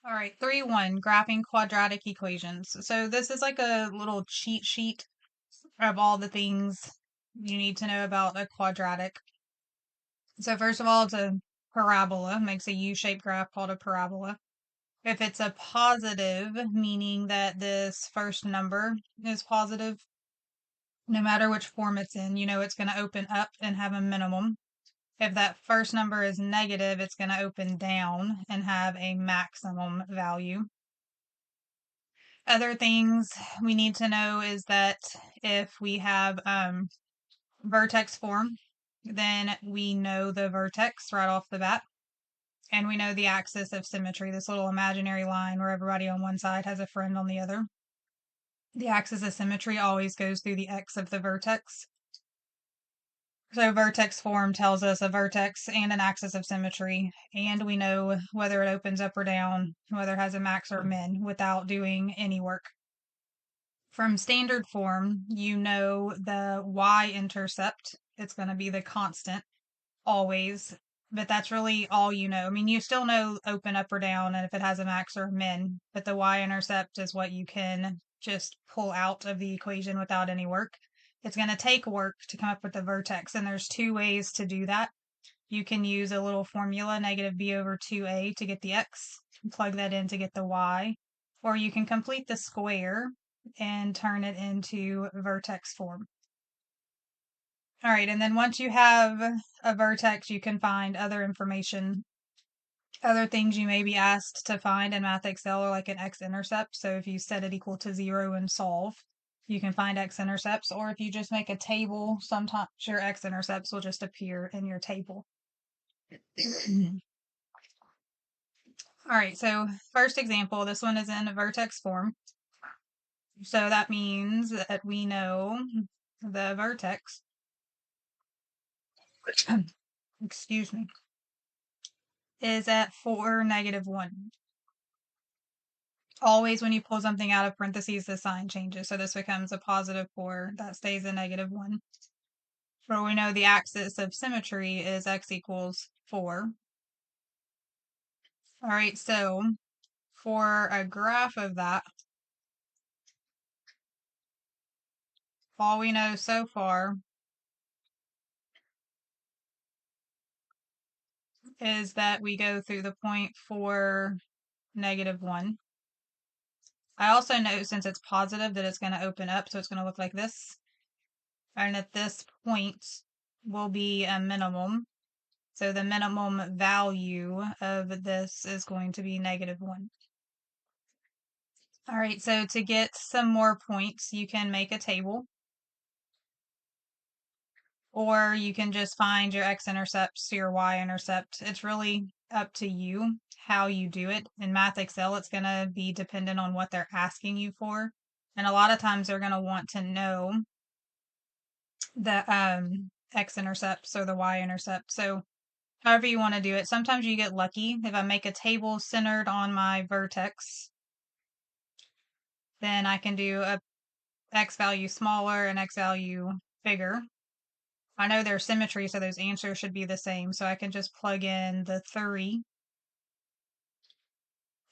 All right, 3-1, graphing quadratic equations. So this is like a little cheat sheet of all the things you need to know about a quadratic. So first of all, it's a parabola, makes a U-shaped graph called a parabola. If it's a positive, meaning that this first number is positive, no matter which form it's in, you know it's going to open up and have a minimum. If that first number is negative, it's going to open down and have a maximum value. Other things we need to know is that if we have vertex form, then we know the vertex right off the bat. And we know the axis of symmetry, this little imaginary line where everybody on one side has a friend on the other. The axis of symmetry always goes through the x of the vertex. So vertex form tells us a vertex and an axis of symmetry, and we know whether it opens up or down, whether it has a max or min without doing any work. From standard form, you know the y-intercept. It's going to be the constant always, but that's really all you know. I mean, you still know open up or down and if it has a max or a min, but the y-intercept is what you can just pull out of the equation without any work. It's going to take work to come up with the vertex, and there's two ways to do that. You can use a little formula, negative b over 2a, to get the x, plug that in to get the y, or you can complete the square and turn it into vertex form. All right, and then once you have a vertex, you can find other information. Other things you may be asked to find in Math Excel are like an x-intercept. So if you set it equal to 0 and solve, you can find x-intercepts, or if you just make a table, sometimes your x-intercepts will just appear in your table. All right, so first example, this one is in a vertex form. So that means that we know the vertex, excuse me, is at 4, -1. Always when you pull something out of parentheses, the sign changes. So this becomes a +4, that stays a -1. For we know the axis of symmetry is x equals 4. All right, so for a graph of that, all we know so far is that we go through the point 4, -1. I also know since it's positive that it's going to open up, so it's going to look like this. And at this point will be a minimum. So the minimum value of this is going to be -1. All right, so to get some more points, you can make a table. Or you can just find your x-intercepts to your y-intercept. It's really up to you how you do it. In Math Excel, it's going to be dependent on what they're asking you for. And a lot of times they're going to want to know the x-intercepts or the y-intercept. So however you want to do it. Sometimes you get lucky. If I make a table centered on my vertex, then I can do a x value smaller and x value bigger. I know there's symmetry, so those answers should be the same. So I can just plug in the 3.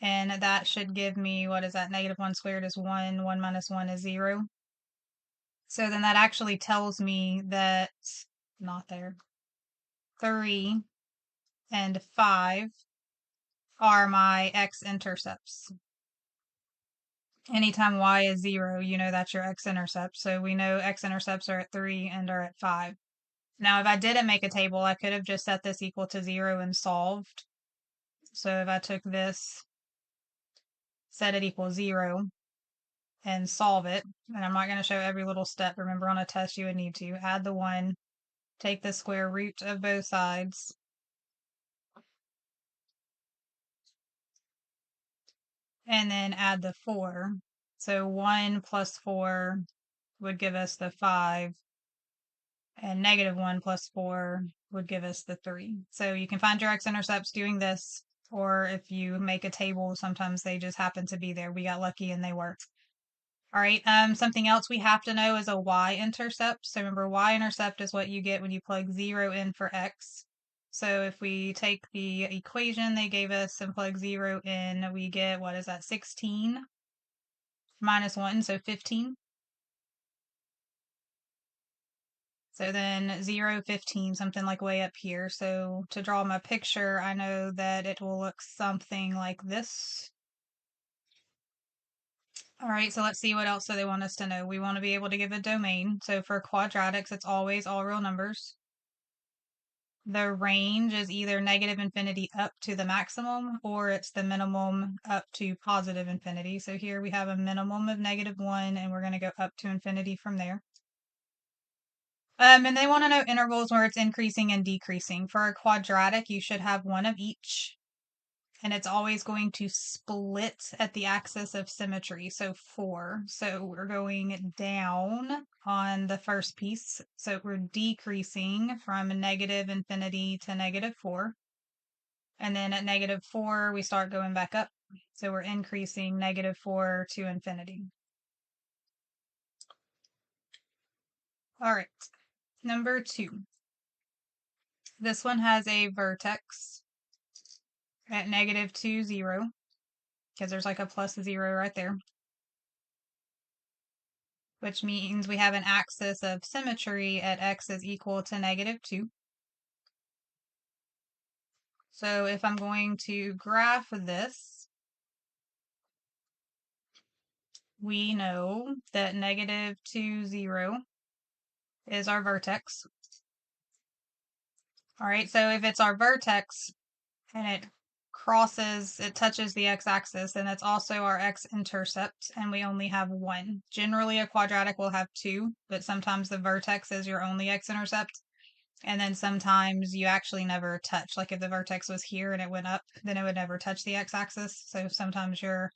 And that should give me, what is that? -1 squared is 1. 1 minus 1 is 0. So then that actually tells me that, not there, 3 and 5 are my x-intercepts. Anytime y is 0, you know that's your x-intercept. So we know x-intercepts are at 3 and are at 5. Now, if I didn't make a table, I could have just set this equal to 0 and solved. So if I took this, set it equal 0, and solve it, and I'm not going to show every little step. Remember, on a test, you would need to add the 1, take the square root of both sides, and then add the 4. So 1 plus 4 would give us the 5, and -1 plus 4 would give us the 3. So you can find your x-intercepts doing this, or if you make a table, sometimes they just happen to be there. We got lucky and they were. All right, something else we have to know is a y-intercept. So remember, y-intercept is what you get when you plug 0 in for x. So if we take the equation they gave us and plug 0 in, we get, what is that, 16 minus 1, so 15. So then 0, 15, something like way up here. So to draw my picture, I know that it will look something like this. All right, so let's see what else do they want us to know. We want to be able to give a domain. So for quadratics, it's always all real numbers. The range is either negative infinity up to the maximum, or it's the minimum up to positive infinity. So here we have a minimum of -1, and we're going to go up to infinity from there. And they want to know intervals where it's increasing and decreasing. For a quadratic, you should have one of each, and it's always going to split at the axis of symmetry, so 4. So we're going down on the first piece, so we're decreasing from negative infinity to -4. And then at -4, we start going back up. So we're increasing -4 to infinity. All right, number 2. This one has a vertex at -2, 0, because there's like a plus 0 right there, which means we have an axis of symmetry at x is equal to -2. So if I'm going to graph this, we know that -2, 0 is our vertex. All right, so if it's our vertex and it touches the x-axis, and it's also our x-intercept, and we only have one. Generally, a quadratic will have two, but sometimes the vertex is your only x-intercept, and then sometimes you actually never touch. Like if the vertex was here and it went up, then it would never touch the x-axis. So sometimes your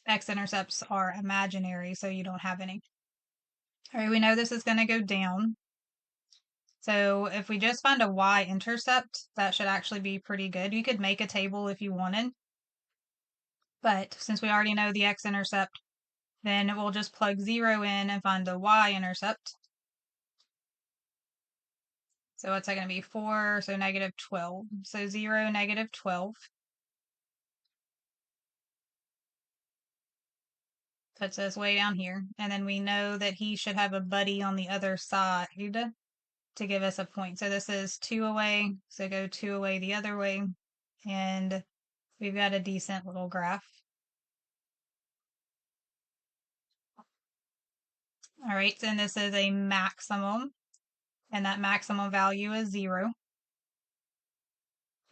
x-intercepts are imaginary, so you don't have any. All right, we know this is going to go down. So if we just find a y-intercept, that should actually be pretty good. You could make a table if you wanted, but since we already know the x-intercept, then we'll just plug 0 in and find the y-intercept. So what's that going to be? 4, so -12. So 0, -12. Puts us way down here. And then we know that he should have a buddy on the other side to give us a point. So this is 2 away, so go 2 away the other way, and we've got a decent little graph. All right, and this is a maximum, and that maximum value is 0.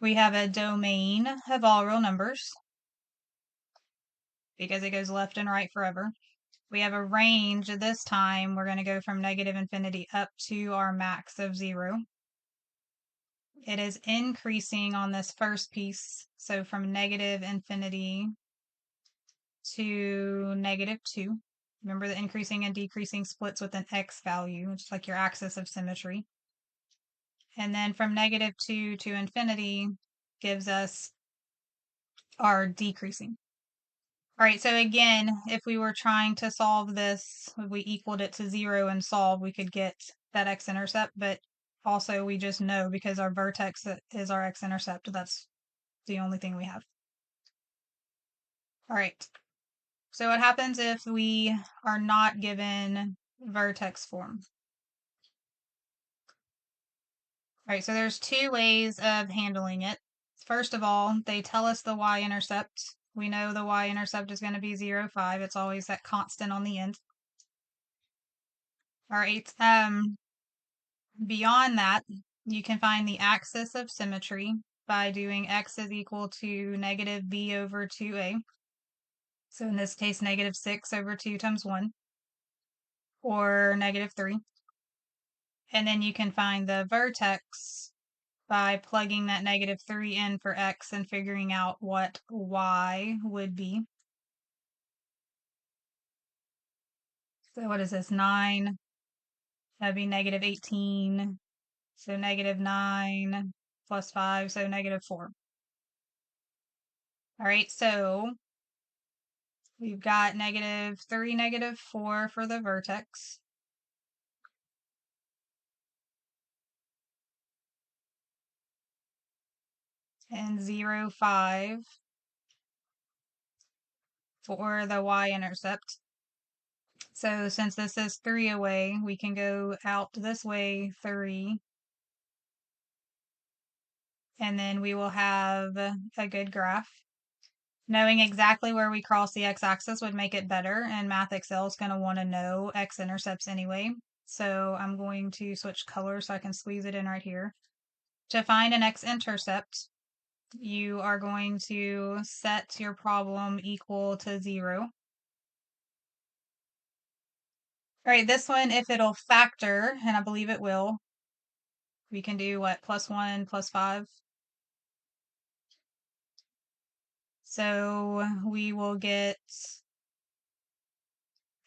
We have a domain of all real numbers because it goes left and right forever. We have a range. This time we're going to go from negative infinity up to our max of 0. It is increasing on this first piece, so from negative infinity to -2. Remember, the increasing and decreasing splits with an x value, which is like your axis of symmetry. And then from -2 to infinity gives us our decreasing. All right, so again, if we were trying to solve this, if we equaled it to 0 and solve, we could get that x-intercept, but also we just know because our vertex is our x-intercept, that's the only thing we have. All right, so what happens if we are not given vertex form? All right, so there's two ways of handling it. First of all, they tell us the y-intercept. We know the y-intercept is going to be 0, 5. It's always that constant on the end. All right, beyond that, you can find the axis of symmetry by doing x is equal to negative b over 2a. So in this case, -6 over 2 times 1, or -3. And then you can find the vertex by plugging that -3 in for x and figuring out what y would be. So what is this, 9? That'd be -18. So -9 plus 5, so -4. All right, so we've got -3, -4 for the vertex. and 0, 5 for the y-intercept. So since this is 3 away, we can go out this way 3, and then we will have a good graph. Knowing exactly where we cross the x-axis would make it better, and Math Excel is going to want to know x-intercepts anyway. So I'm going to switch colors so I can squeeze it in right here. To find an x-intercept, you are going to set your problem equal to 0. All right, this one, if it'll factor, and I believe it will, we can do what, +1, +5. So we will get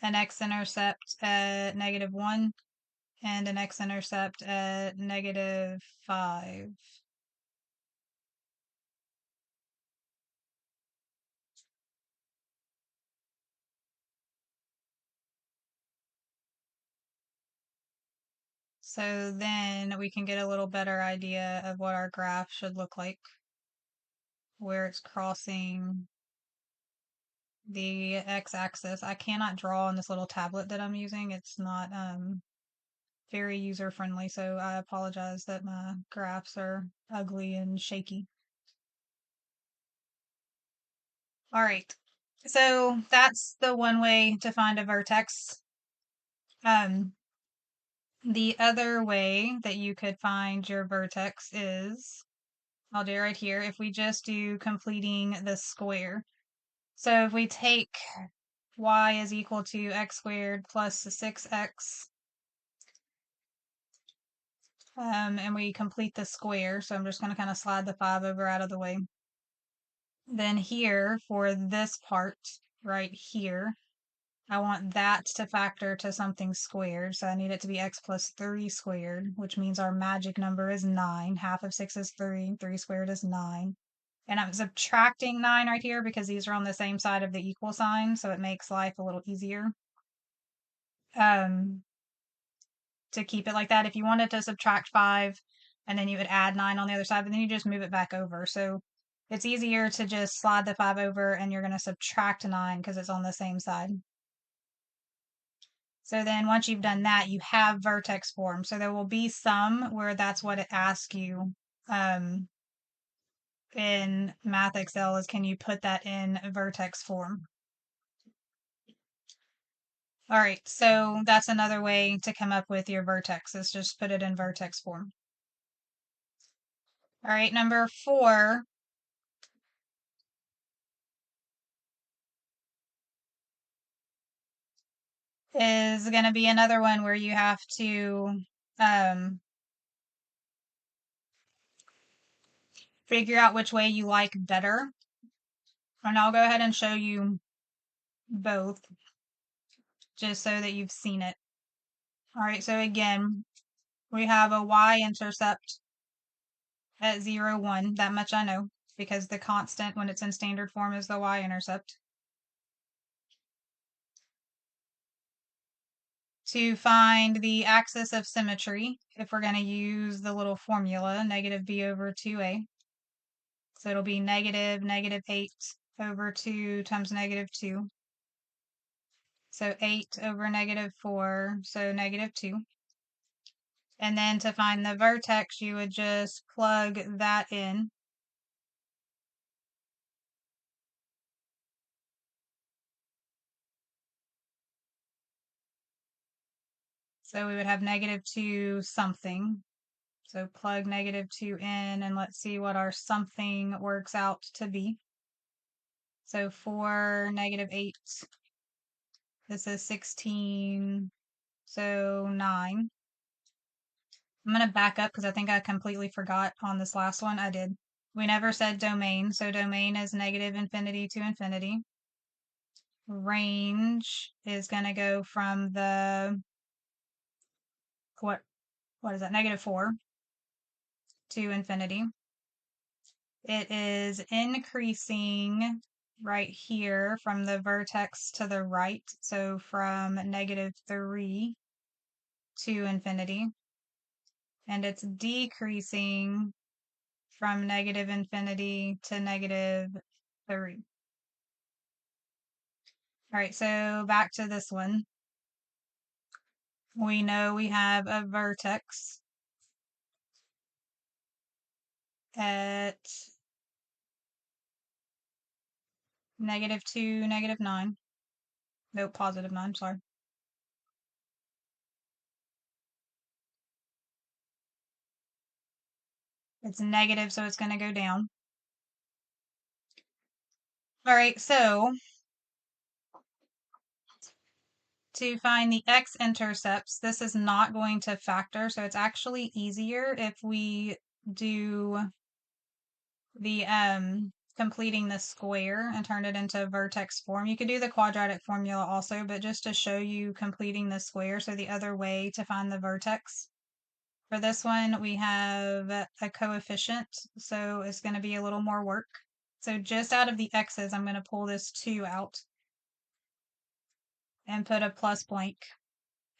an x-intercept at -1 and an x-intercept at -5. So then we can get a little better idea of what our graph should look like, where it's crossing the x-axis. I cannot draw on this little tablet that I'm using. It's not very user-friendly, so I apologize that my graphs are ugly and shaky. All right, so that's the one way to find a vertex. The other way that you could find your vertex is, I'll do it right here, if we just do completing the square. So if we take y is equal to x squared plus 6x, and we complete the square, so I'm just going to kind of slide the 5 over out of the way. Then here, for this part right here, I want that to factor to something squared, so I need it to be x plus 3 squared, which means our magic number is 9. Half of 6 is 3, 3 squared is 9. And I'm subtracting 9 right here because these are on the same side of the equal sign, so it makes life a little easier to keep it like that. If you wanted to subtract 5 and then you would add 9 on the other side, but then you just move it back over. So it's easier to just slide the 5 over and you're going to subtract 9 because it's on the same side. So then once you've done that, you have vertex form. So there will be some where that's what it asks you in Math Excel is, can you put that in vertex form? All right, so that's another way to come up with your vertex is just put it in vertex form. All right, number 4 is going to be another one where you have to figure out which way you like better. And I'll go ahead and show you both just so that you've seen it. All right, so again, we have a y-intercept at 0, 1. That much I know because the constant when it's in standard form is the y-intercept. To find the axis of symmetry, if we're going to use the little formula, negative b over 2a. So it'll be negative 8 over 2 times negative 2. So 8 over negative 4, so negative 2. And then to find the vertex, you would just plug that in. So we would have negative 2 something. So plug negative 2 in, and let's see what our something works out to be. So 4, negative 8. This is 16, so 9. I'm going to back up because I think I completely forgot on this last one. I did. We never said domain, so domain is negative infinity to infinity. Range is going to go from the, what is that, negative 4 to infinity. It is increasing right here from the vertex to the right, so from negative 3 to infinity. And it's decreasing from negative infinity to negative 3. All right, so back to this one. We know we have a vertex at -2, -9. Nope, +9, sorry. It's negative, so it's going to go down. All right, so to find the x-intercepts, this is not going to factor, so it's actually easier if we do the completing the square and turn it into vertex form. You could do the quadratic formula also, but just to show you completing the square, so the other way to find the vertex. For this one, we have a coefficient, so it's going to be a little more work. So just out of the x's, I'm going to pull this 2 out and put a plus blank.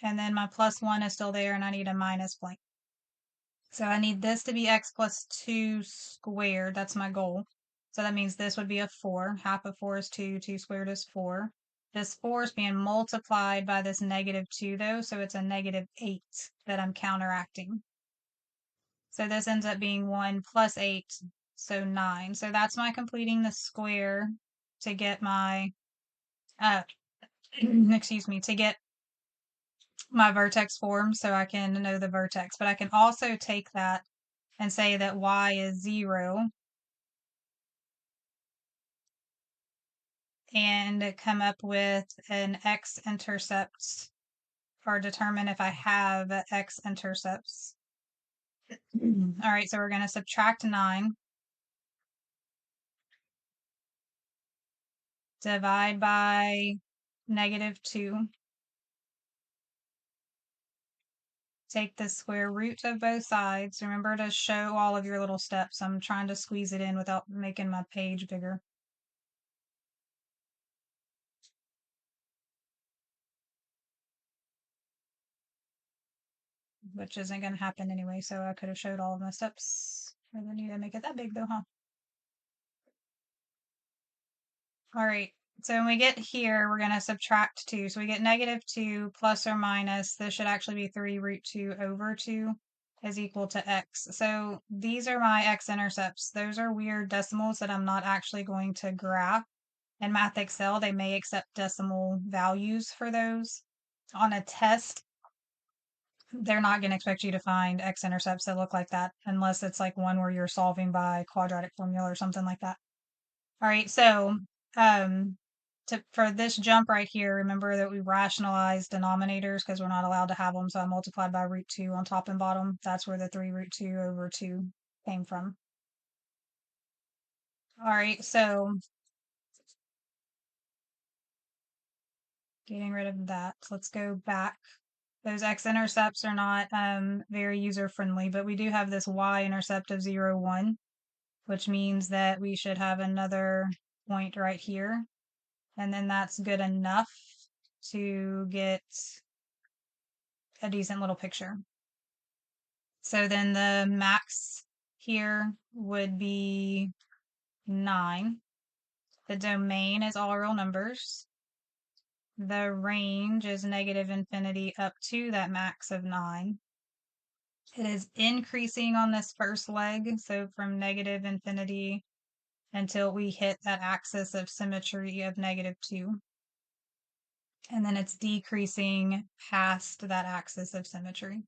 And then my plus 1 is still there, and I need a minus blank. So I need this to be x plus 2 squared. That's my goal. So that means this would be a 4. Half of 4 is 2. 2 squared is 4. This 4 is being multiplied by this -2, though, so it's a -8 that I'm counteracting. So this ends up being 1 plus 8, so 9. So that's my completing the square to get my, excuse me, to get my vertex form so I can know the vertex. But I can also take that and say that y is 0 and come up with an x-intercept or determine if I have x-intercepts. All right, so we're going to subtract 9, divide by -2, take the square root of both sides. Remember to show all of your little steps. I'm trying to squeeze it in without making my page bigger. Which isn't going to happen anyway, so I could have showed all of my steps. I didn't need to make it that big though, huh? All right, so when we get here, we're going to subtract 2. So we get -2 plus or minus, this should actually be 3 root 2 over 2 is equal to x. So these are my x-intercepts. Those are weird decimals that I'm not actually going to graph. In Math Excel, they may accept decimal values for those. On a test, they're not going to expect you to find x-intercepts that look like that unless it's like one where you're solving by quadratic formula or something like that. All right, so for this jump right here, remember that we rationalized denominators because we're not allowed to have them, so I multiplied by root 2 on top and bottom. That's where the 3 root 2 over 2 came from. All right, so getting rid of that. Let's go back. Those x-intercepts are not very user-friendly, but we do have this y-intercept of 0, 1, which means that we should have another point right here. And then that's good enough to get a decent little picture. So then the max here would be 9. The domain is all real numbers. The range is -infinity up to that max of 9. It is increasing on this first leg, so from -infinity until we hit that axis of symmetry of -2. And then it's decreasing past that axis of symmetry.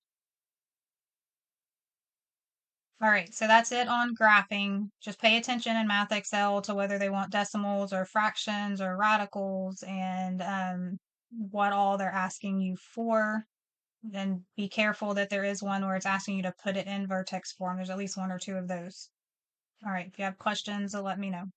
All right, so that's it on graphing. Just pay attention in Math Excel to whether they want decimals or fractions or radicals and what all they're asking you for. Then be careful that there is one where it's asking you to put it in vertex form. There's at least 1 or 2 of those. All right, if you have questions, let me know.